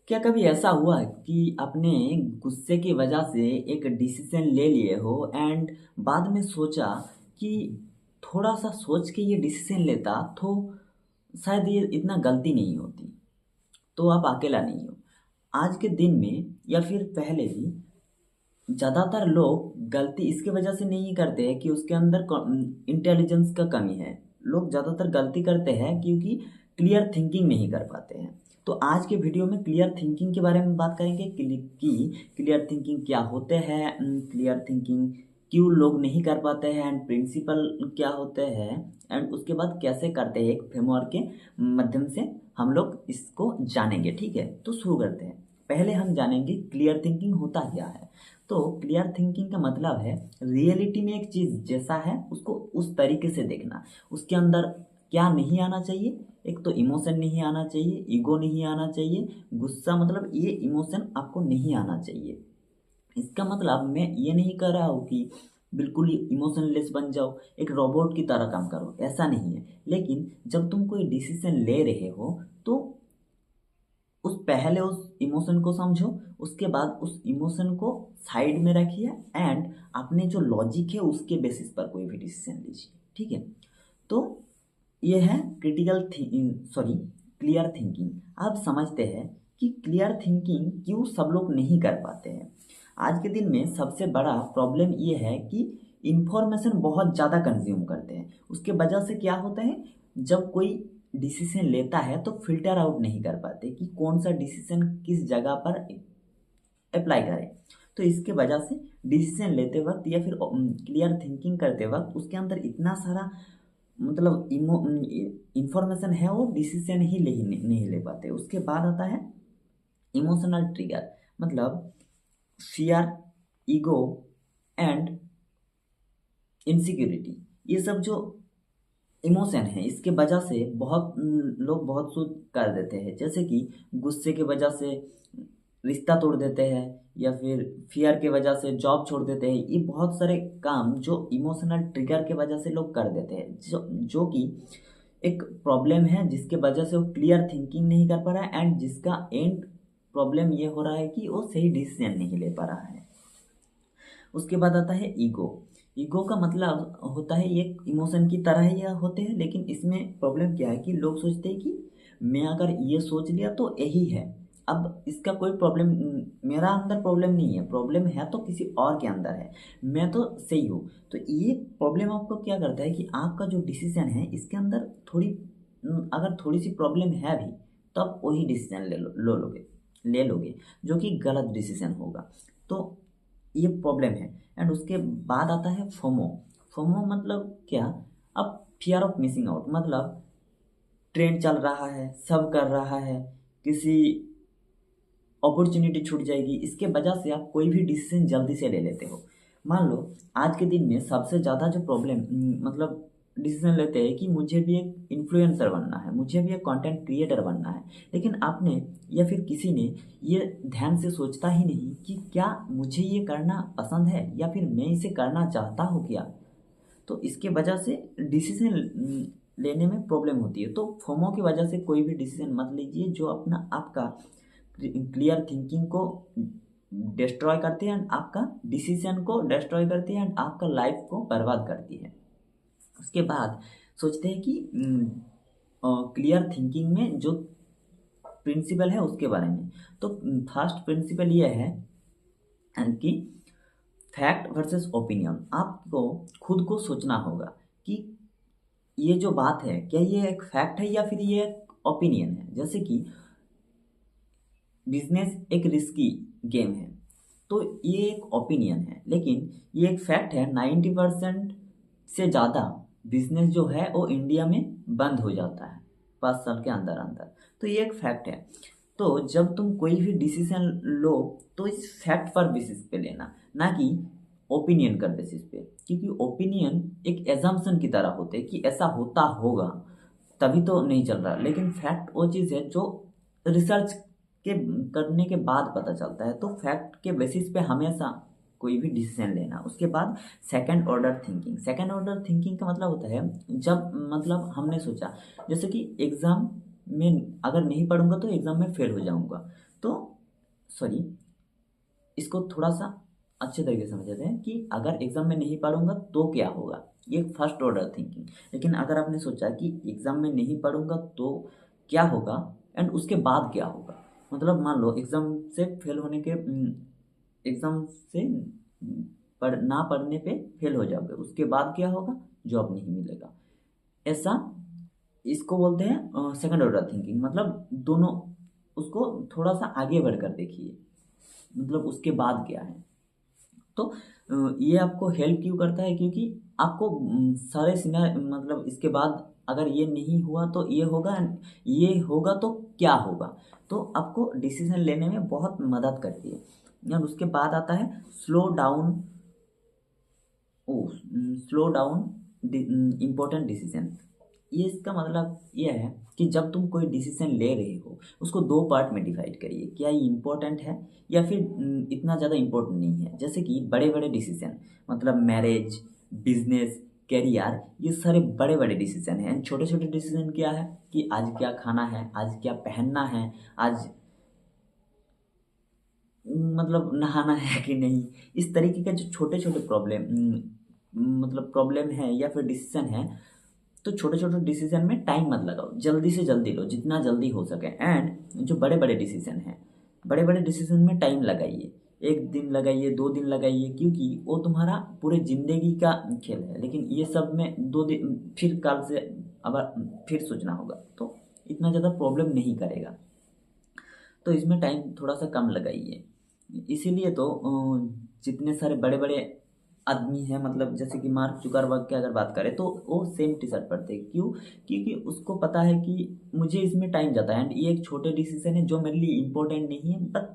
क्या कभी ऐसा हुआ है कि आपने गुस्से की वजह से एक डिसीजन ले लिए हो एंड बाद में सोचा कि थोड़ा सा सोच के ये डिसीजन लेता तो शायद ये इतना गलती नहीं होती। तो आप अकेला नहीं हो। आज के दिन में या फिर पहले भी ज़्यादातर लोग गलती इसके वजह से नहीं करते हैं कि उसके अंदर इंटेलिजेंस का कमी है। लोग ज़्यादातर गलती करते हैं क्योंकि क्लियर थिंकिंग नहीं कर पाते हैं। तो आज के वीडियो में क्लियर थिंकिंग के बारे में बात करेंगे कि क्लियर थिंकिंग क्या होते हैं, क्लियर थिंकिंग क्यों लोग नहीं कर पाते हैं एंड प्रिंसिपल क्या होते हैं एंड उसके बाद कैसे करते हैं। एक फ्रेमवर्क के माध्यम से हम लोग इसको जानेंगे। ठीक है, तो शुरू करते हैं। पहले हम जानेंगे क्लियर थिंकिंग होता क्या है। तो क्लियर थिंकिंग का मतलब है रियलिटी में एक चीज़ जैसा है उसको उस तरीके से देखना। उसके अंदर क्या नहीं आना चाहिए। एक तो इमोशन नहीं आना चाहिए, ईगो नहीं आना चाहिए, गुस्सा मतलब ये इमोशन आपको नहीं आना चाहिए। इसका मतलब मैं ये नहीं कर रहा हूँ कि बिल्कुल ही इमोशनलेस बन जाओ, एक रोबोट की तरह काम करो, ऐसा नहीं है। लेकिन जब तुम कोई डिसीजन ले रहे हो तो उस इमोशन को समझो, उसके बाद उस इमोशन को साइड में रखिए एंड अपने जो लॉजिक है उसके बेसिस पर कोई भी डिसीजन लीजिए। ठीक है, तो ये है क्लियर थिंकिंग। आप समझते हैं कि क्लियर थिंकिंग क्यों सब लोग नहीं कर पाते हैं। आज के दिन में सबसे बड़ा प्रॉब्लम ये है कि इंफॉर्मेशन बहुत ज़्यादा कंज्यूम करते हैं। उसके वजह से क्या होता है, जब कोई डिसीजन लेता है तो फिल्टर आउट नहीं कर पाते कि कौन सा डिसीजन किस जगह पर अप्लाई करें। तो इसके वजह से डिसीजन लेते वक्त या फिर क्लियर थिंकिंग करते वक्त उसके अंदर इतना सारा मतलब इंफॉर्मेशन है, वो डिसीजन ही नहीं ले पाते। उसके बाद आता है इमोशनल ट्रिगर, मतलब फियर, ईगो एंड इनसिक्योरिटी। ये सब जो इमोशन है इसके वजह से बहुत लोग बहुत कुछ कर देते हैं। जैसे कि गुस्से की वजह से रिश्ता तोड़ देते हैं या फिर फियर की वजह से जॉब छोड़ देते हैं। ये बहुत सारे काम जो इमोशनल ट्रिगर की वजह से लोग कर देते हैं, जो कि एक प्रॉब्लम है जिसके वजह से वो क्लियर थिंकिंग नहीं कर पा रहा है एंड जिसका एंड प्रॉब्लम ये हो रहा है कि वो सही डिसीजन नहीं ले पा रहा है। उसके बाद आता है ईगो। ईगो का मतलब होता है ये इमोशन की तरह ही होते हैं, लेकिन इसमें प्रॉब्लम क्या है कि लोग सोचते हैं कि मैं अगर ये सोच लिया तो यही है। अब इसका कोई प्रॉब्लम, मेरा अंदर प्रॉब्लम नहीं है, प्रॉब्लम है तो किसी और के अंदर है, मैं तो सही हूँ। तो ये प्रॉब्लम आपको क्या करता है कि आपका जो डिसीजन है इसके अंदर थोड़ी अगर थोड़ी सी प्रॉब्लम है भी तो आप वही डिसीजन ले लोगे जो कि गलत डिसीजन होगा। तो ये प्रॉब्लम है। एंड उसके बाद आता है फोमो। फोमो मतलब क्या, अब फियर ऑफ मिसिंग आउट, मतलब ट्रेंड चल रहा है, सब कर रहा है, किसी अपॉर्चुनिटी छूट जाएगी, इसके वजह से आप कोई भी डिसीजन जल्दी से ले लेते हो। मान लो आज के दिन में सबसे ज़्यादा जो प्रॉब्लम मतलब डिसीजन लेते हैं कि मुझे भी एक इन्फ्लुएंसर बनना है, मुझे भी एक कंटेंट क्रिएटर बनना है, लेकिन आपने या फिर किसी ने ये ध्यान से सोचता ही नहीं कि क्या मुझे ये करना पसंद है या फिर मैं इसे करना चाहता हूँ क्या। तो इसके वजह से डिसीजन लेने में प्रॉब्लम होती है। तो फोमो की वजह से कोई भी डिसीजन मत लीजिए जो अपना आपका क्लियर थिंकिंग को डिस्ट्रॉय करती है एंड आपका डिसीजन को डिस्ट्रॉय करती है एंड आपका लाइफ को बर्बाद करती है। उसके बाद सोचते हैं कि क्लियर थिंकिंग में जो प्रिंसिपल है उसके बारे में। तो फर्स्ट प्रिंसिपल ये है कि फैक्ट वर्सेस ओपिनियन। आपको खुद को सोचना होगा कि ये जो बात है क्या ये एक फैक्ट है या फिर ये एक ओपिनियन है। जैसे कि बिजनेस एक रिस्की गेम है, तो ये एक ओपिनियन है, लेकिन ये एक फैक्ट है 90% से ज़्यादा बिजनेस जो है वो इंडिया में बंद हो जाता है 5 साल के अंदर अंदर। तो ये एक फैक्ट है। तो जब तुम कोई भी डिसीजन लो तो इस फैक्ट पर बेसिस पे लेना, ना कि ओपिनियन का बेसिस पे, क्योंकि ओपिनियन एक एजम्पशन की तरह होते हैं कि ऐसा होता होगा तभी तो नहीं चल रहा, लेकिन फैक्ट वो चीज़ है जो रिसर्च के करने के बाद पता चलता है। तो फैक्ट के बेसिस पे हमेशा कोई भी डिसीजन लेना। उसके बाद second order thinking. Second order thinking का मतलब होता है जब मतलब हमने सोचा, जैसे कि एग्ज़ाम मैं अगर नहीं पढ़ूंगा तो एग्ज़ाम में फेल हो जाऊंगा। तो सॉरी, इसको थोड़ा सा अच्छे तरीके से समझते हैं कि अगर एग्ज़ाम में नहीं पढ़ूंगा तो क्या होगा, ये फर्स्ट ऑर्डर थिंकिंग। लेकिन अगर आपने सोचा कि एग्ज़ाम में नहीं पढ़ूंगा तो क्या होगा एंड उसके बाद क्या होगा, मतलब मान लो एग्ज़ाम से फेल होने के एग्ज़ाम से ना पढ़ने पे फेल हो जाओगे, उसके बाद क्या होगा, जॉब नहीं मिलेगा। ऐसा इसको बोलते हैं सेकंड ऑर्डर थिंकिंग। मतलब दोनों, उसको थोड़ा सा आगे बढ़कर देखिए, मतलब उसके बाद क्या है। तो ये आपको हेल्प क्यों करता है, क्योंकि आपको सारे सिनारी, मतलब इसके बाद अगर ये नहीं हुआ तो ये होगा, ये होगा तो क्या होगा, तो आपको डिसीजन लेने में बहुत मदद करती है। और उसके बाद आता है slow down, slow down important decision. ये इसका मतलब ये है कि जब तुम कोई डिसीजन ले रहे हो उसको दो पार्ट में डिवाइड करिए, क्या ये इम्पोर्टेंट है या फिर इतना ज़्यादा इम्पोर्टेंट नहीं है। जैसे कि बड़े बड़े डिसीजन, मतलब मैरिज, बिजनेस, करियर, ये सारे बड़े बड़े डिसीजन हैं। छोटे छोटे डिसीजन क्या है कि आज क्या खाना है, आज क्या पहनना है, आज मतलब नहाना है कि नहीं, इस तरीके के जो छोटे छोटे प्रॉब्लम, मतलब प्रॉब्लम है या फिर डिसीजन है, तो छोटे छोटे डिसीजन में टाइम मत लगाओ, जल्दी से जल्दी लो जितना जल्दी हो सके। एंड जो बड़े बड़े डिसीजन हैं, बड़े बड़े डिसीजन में टाइम लगाइए, एक दिन लगाइए, 2 दिन लगाइए, क्योंकि वो तुम्हारा पूरे ज़िंदगी का खेल है। लेकिन ये सब में 2 दिन फिर कल से अब फिर सोचना होगा, तो इतना ज़्यादा प्रॉब्लम नहीं करेगा। तो इसमें टाइम थोड़ा सा कम लगाइए। इसीलिए तो जितने सारे बड़े बड़े आदमी हैं, मतलब जैसे कि मार्क जुकरबर्ग की अगर बात करें तो वो सेम टी शर्ट पहनते हैं। क्यों? क्योंकि उसको पता है कि मुझे इसमें टाइम जाता है एंड ये एक छोटे डिसीजन है जो मेरे लिए इम्पोर्टेंट नहीं है, बट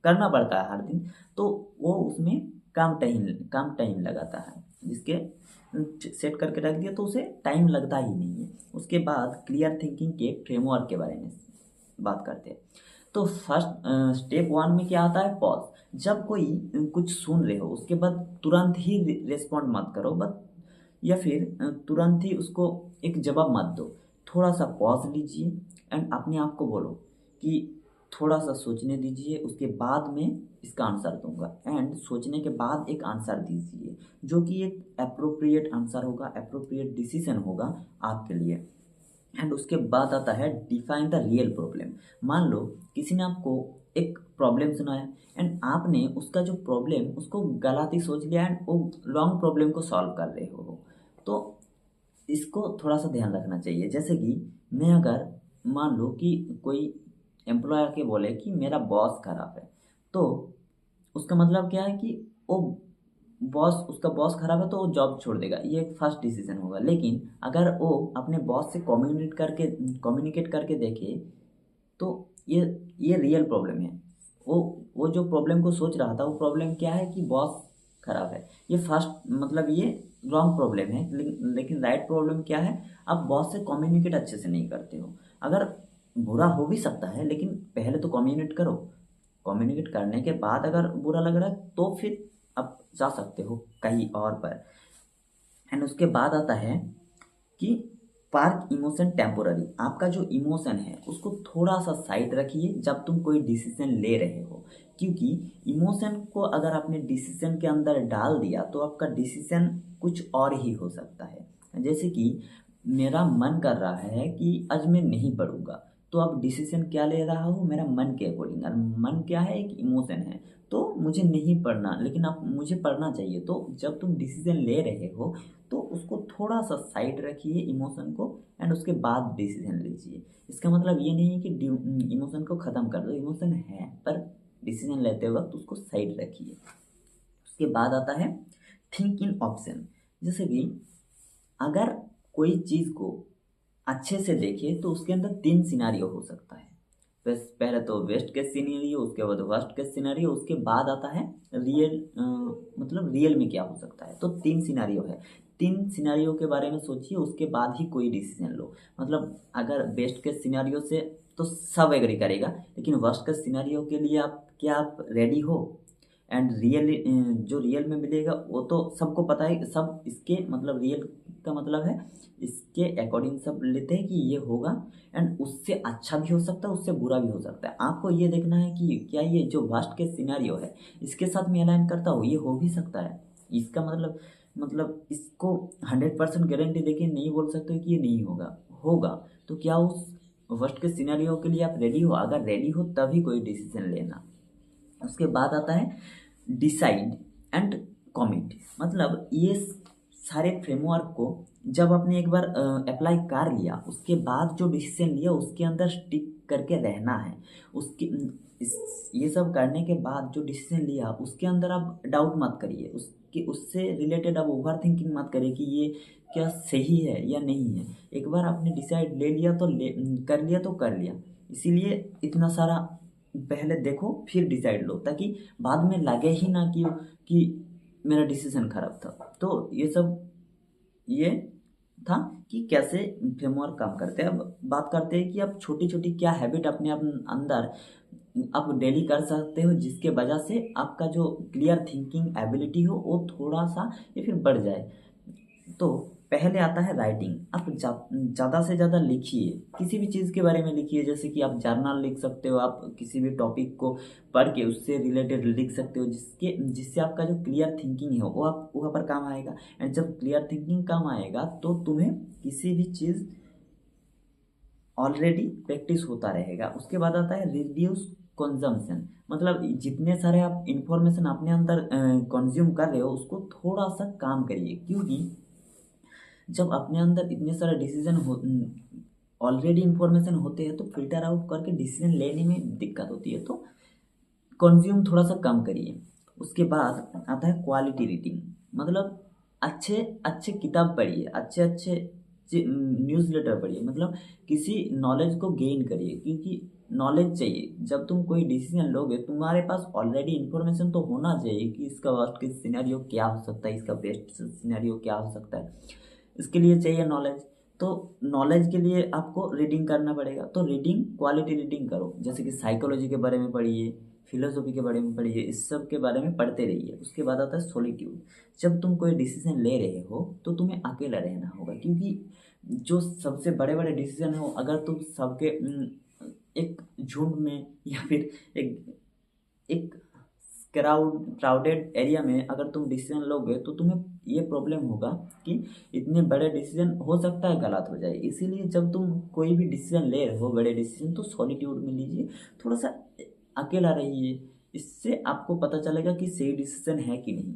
करना पड़ता है हर दिन, तो वो उसमें काम टाइम लगाता है। जिसके सेट करके रख दिया तो उसे टाइम लगता ही नहीं है। उसके बाद क्लियर थिंकिंग के फ्रेमवर्क के बारे में बात करते हैं। तो फर्स्ट स्टेप 1 में क्या आता है, पॉज। जब कोई कुछ सुन रहे हो उसके बाद तुरंत ही रिस्पॉन्ड मत करो, बस, या फिर तुरंत ही उसको एक जवाब मत दो। थोड़ा सा पॉज लीजिए एंड अपने आप को बोलो कि थोड़ा सा सोचने दीजिए, उसके बाद में इसका आंसर दूंगा। एंड सोचने के बाद एक आंसर दीजिए जो कि एक अप्रोप्रिएट आंसर होगा, अप्रोप्रिएट डिसीजन होगा आपके लिए। एंड उसके बाद आता है डिफाइन द रियल प्रॉब्लम। मान लो किसी ने आपको एक प्रॉब्लम सुनाया एंड आपने उसका जो प्रॉब्लम उसको गलत ही सोच लिया एंड वो लॉन्ग प्रॉब्लम को सॉल्व कर रहे हो, तो इसको थोड़ा सा ध्यान रखना चाहिए। जैसे कि मैं अगर मान लो कि कोई एम्प्लॉयर के बोले कि मेरा बॉस खराब है, तो उसका मतलब क्या है कि वो उसका बॉस खराब है तो वो जॉब छोड़ देगा, ये एक फर्स्ट डिसीजन होगा। लेकिन अगर वो अपने बॉस से कम्युनिकेट करके देखे, तो ये रियल प्रॉब्लम है। वो वो जो प्रॉब्लम को सोच रहा था वो प्रॉब्लम क्या है कि बॉस खराब है, ये फर्स्ट मतलब ये रॉन्ग प्रॉब्लम है। लेकिन राइट प्रॉब्लम क्या है, आप बॉस से कम्युनिकेट अच्छे से नहीं करते हो। अगर बुरा हो भी सकता है लेकिन पहले तो कम्युनिकेट करो, कम्युनिकेट करने के बाद अगर बुरा लग रहा है तो फिर आप जा सकते हो कहीं और पर। एंड उसके बाद आता है कि पार्क इमोशन टेम्पोररी। आपका जो इमोशन है उसको थोड़ा सा साइड रखिए जब तुम कोई डिसीजन ले रहे हो, क्योंकि इमोशन को अगर आपने डिसीजन के अंदर डाल दिया तो आपका डिसीजन कुछ और ही हो सकता है। जैसे कि मेरा मन कर रहा है कि आज मैं नहीं पढ़ूंगा, तो अब डिसीजन क्या ले रहा हूँ, मेरा मन के अकॉर्डिंग। और मन क्या है, एक इमोशन है, तो मुझे नहीं पढ़ना लेकिन अब मुझे पढ़ना चाहिए। तो जब तुम डिसीजन ले रहे हो तो उसको थोड़ा सा साइड रखिए इमोशन को, एंड उसके बाद डिसीजन लीजिए। इसका मतलब ये नहीं है कि इमोशन को ख़त्म कर दो, इमोशन है पर डिसीजन लेते वक्त उसको साइड रखिए। उसके बाद आता है थिंक इन ऑप्शन। जैसे कि अगर कोई चीज़ को अच्छे से देखे तो उसके अंदर 3 सिनारियो हो सकता है। पहले तो वेस्ट केस सिनेरियो, उसके बाद वर्स्ट केस सिनेरियो, उसके बाद आता है रियल, मतलब रियल में क्या हो सकता है। तो 3 सिनेरियो है, 3 सिनेरियो के बारे में सोचिए, उसके बाद ही कोई डिसीजन लो। मतलब अगर बेस्ट केस सिनेरियो से तो सब एग्री करेगा, लेकिन वर्स्ट केस सिनेरियो के लिए आप क्या आप रेडी हो? एंड जो रियल में मिलेगा वो तो सबको पता है, सब इसके मतलब रियल का मतलब है इसके अकॉर्डिंग सब लेते हैं कि ये होगा, एंड उससे अच्छा भी हो सकता है, उससे बुरा भी हो सकता है। आपको ये देखना है कि क्या ये जो वर्स्ट केस सिनेरियो है इसके साथ में अलाइन करता हो, ये हो भी सकता है। इसका मतलब इसको 100% गारंटी देके नहीं बोल सकते कि ये नहीं होगा, होगा। तो क्या उस वर्स्ट केस सिनेरियो के लिए आप रेडी हो? अगर रेडी हो तभी कोई डिसीजन लेना। उसके बाद आता है डिसाइड एंड कमिट। मतलब ये सारे फ्रेमवर्क को जब आपने एक बार अप्लाई कर लिया, उसके बाद जो डिसीजन लिया उसके अंदर स्टिक करके रहना है। उसके ये सब करने के बाद जो डिसीजन लिया उसके अंदर आप डाउट मत करिए, उसके उससे रिलेटेड आप ओवर थिंकिंग मत करिए कि ये क्या सही है या नहीं है। एक बार आपने डिसाइड ले लिया तो कर लिया तो कर लिया। इसीलिए इतना सारा पहले देखो फिर डिसाइड लो, ताकि बाद में लगे ही ना कि मेरा डिसीजन खराब था। तो ये था कि कैसे फ्रेमवर्क काम करते हैं। अब बात करते हैं कि आप छोटी छोटी क्या हैबिट अपने अंदर आप डेली कर सकते हो, जिसके वजह से आपका जो क्लियर थिंकिंग एबिलिटी हो वो थोड़ा सा या फिर बढ़ जाए। तो पहले आता है राइटिंग। आप ज़्यादा से ज़्यादा लिखिए, किसी भी चीज़ के बारे में लिखिए। जैसे कि आप जर्नल लिख सकते हो, आप किसी भी टॉपिक को पढ़ के उससे रिलेटेड लिख सकते हो, जिससे आपका जो क्लियर थिंकिंग है वो आप वहाँ पर काम आएगा। एंड जब क्लियर थिंकिंग काम आएगा तो तुम्हें किसी भी चीज़ ऑलरेडी प्रैक्टिस होता रहेगा। उसके बाद आता है रिड्यूस कंजम्पशन। मतलब जितने सारे आप इंफॉर्मेशन अपने अंदर कंज्यूम कर रहे हो उसको थोड़ा सा काम करिए, क्योंकि जब अपने अंदर इतने सारे डिसीजन हो ऑलरेडी इंफॉर्मेशन होते हैं तो फिल्टर आउट करके डिसीजन लेने में दिक्कत होती है। तो कंज्यूम थोड़ा सा कम करिए। उसके बाद आता है क्वालिटी रीडिंग। मतलब अच्छे अच्छे किताब पढ़िए, अच्छे अच्छे न्यूज़ लेटर पढ़िए। मतलब किसी नॉलेज को गेन करिए, क्योंकि नॉलेज चाहिए। जब तुम कोई डिसीजन लोगे तुम्हारे पास ऑलरेडी इन्फॉर्मेशन तो होना चाहिए कि इसका वर्स्ट केस सिनेरियो क्या हो सकता है, इसका बेस्ट सिनेरियो क्या हो सकता है। इसके लिए चाहिए नॉलेज। तो नॉलेज के लिए आपको रीडिंग करना पड़ेगा। तो रीडिंग क्वालिटी रीडिंग करो, जैसे कि साइकोलॉजी के बारे में पढ़िए, फिलोसॉफी के बारे में पढ़िए, इस सब के बारे में पढ़ते रहिए। उसके बाद आता है सॉलिट्यूड। जब तुम कोई डिसीजन ले रहे हो तो तुम्हें अकेला रहना होगा, क्योंकि जो सबसे बड़े बड़े डिसीजन हो अगर तुम सबके एक झुंड में या फिर एक एक क्राउडेड एरिया में अगर तुम डिसीजन लोगे तो तुम्हें ये प्रॉब्लम होगा कि इतने बड़े डिसीजन हो सकता है गलत हो जाए। इसीलिए जब तुम कोई भी डिसीजन ले रहे हो बड़े डिसीजन, तो सॉलिट्यूड में लीजिए, थोड़ा सा अकेला रहिए। इससे आपको पता चलेगा कि सही डिसीजन है कि नहीं।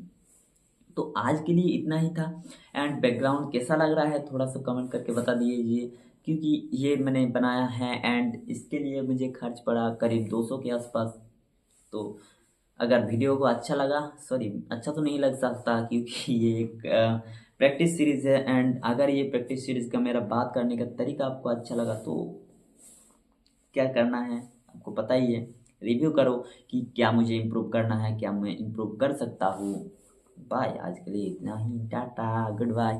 तो आज के लिए इतना ही था। एंड बैकग्राउंड कैसा लग रहा है थोड़ा सा कमेंट करके बता दीजिए, क्योंकि ये मैंने बनाया है एंड इसके लिए मुझे खर्च पड़ा करीब 200 के आसपास। तो अगर वीडियो को अच्छा लगा, सॉरी अच्छा तो नहीं लग सकता क्योंकि ये एक प्रैक्टिस सीरीज़ है। एंड अगर ये प्रैक्टिस सीरीज़ का मेरा बात करने का तरीका आपको अच्छा लगा तो क्या करना है आपको पता ही है, रिव्यू करो कि क्या मुझे इम्प्रूव करना है, क्या मैं इम्प्रूव कर सकता हूँ। बाय, आज के लिए इतना ही, टाटा गुड बाय।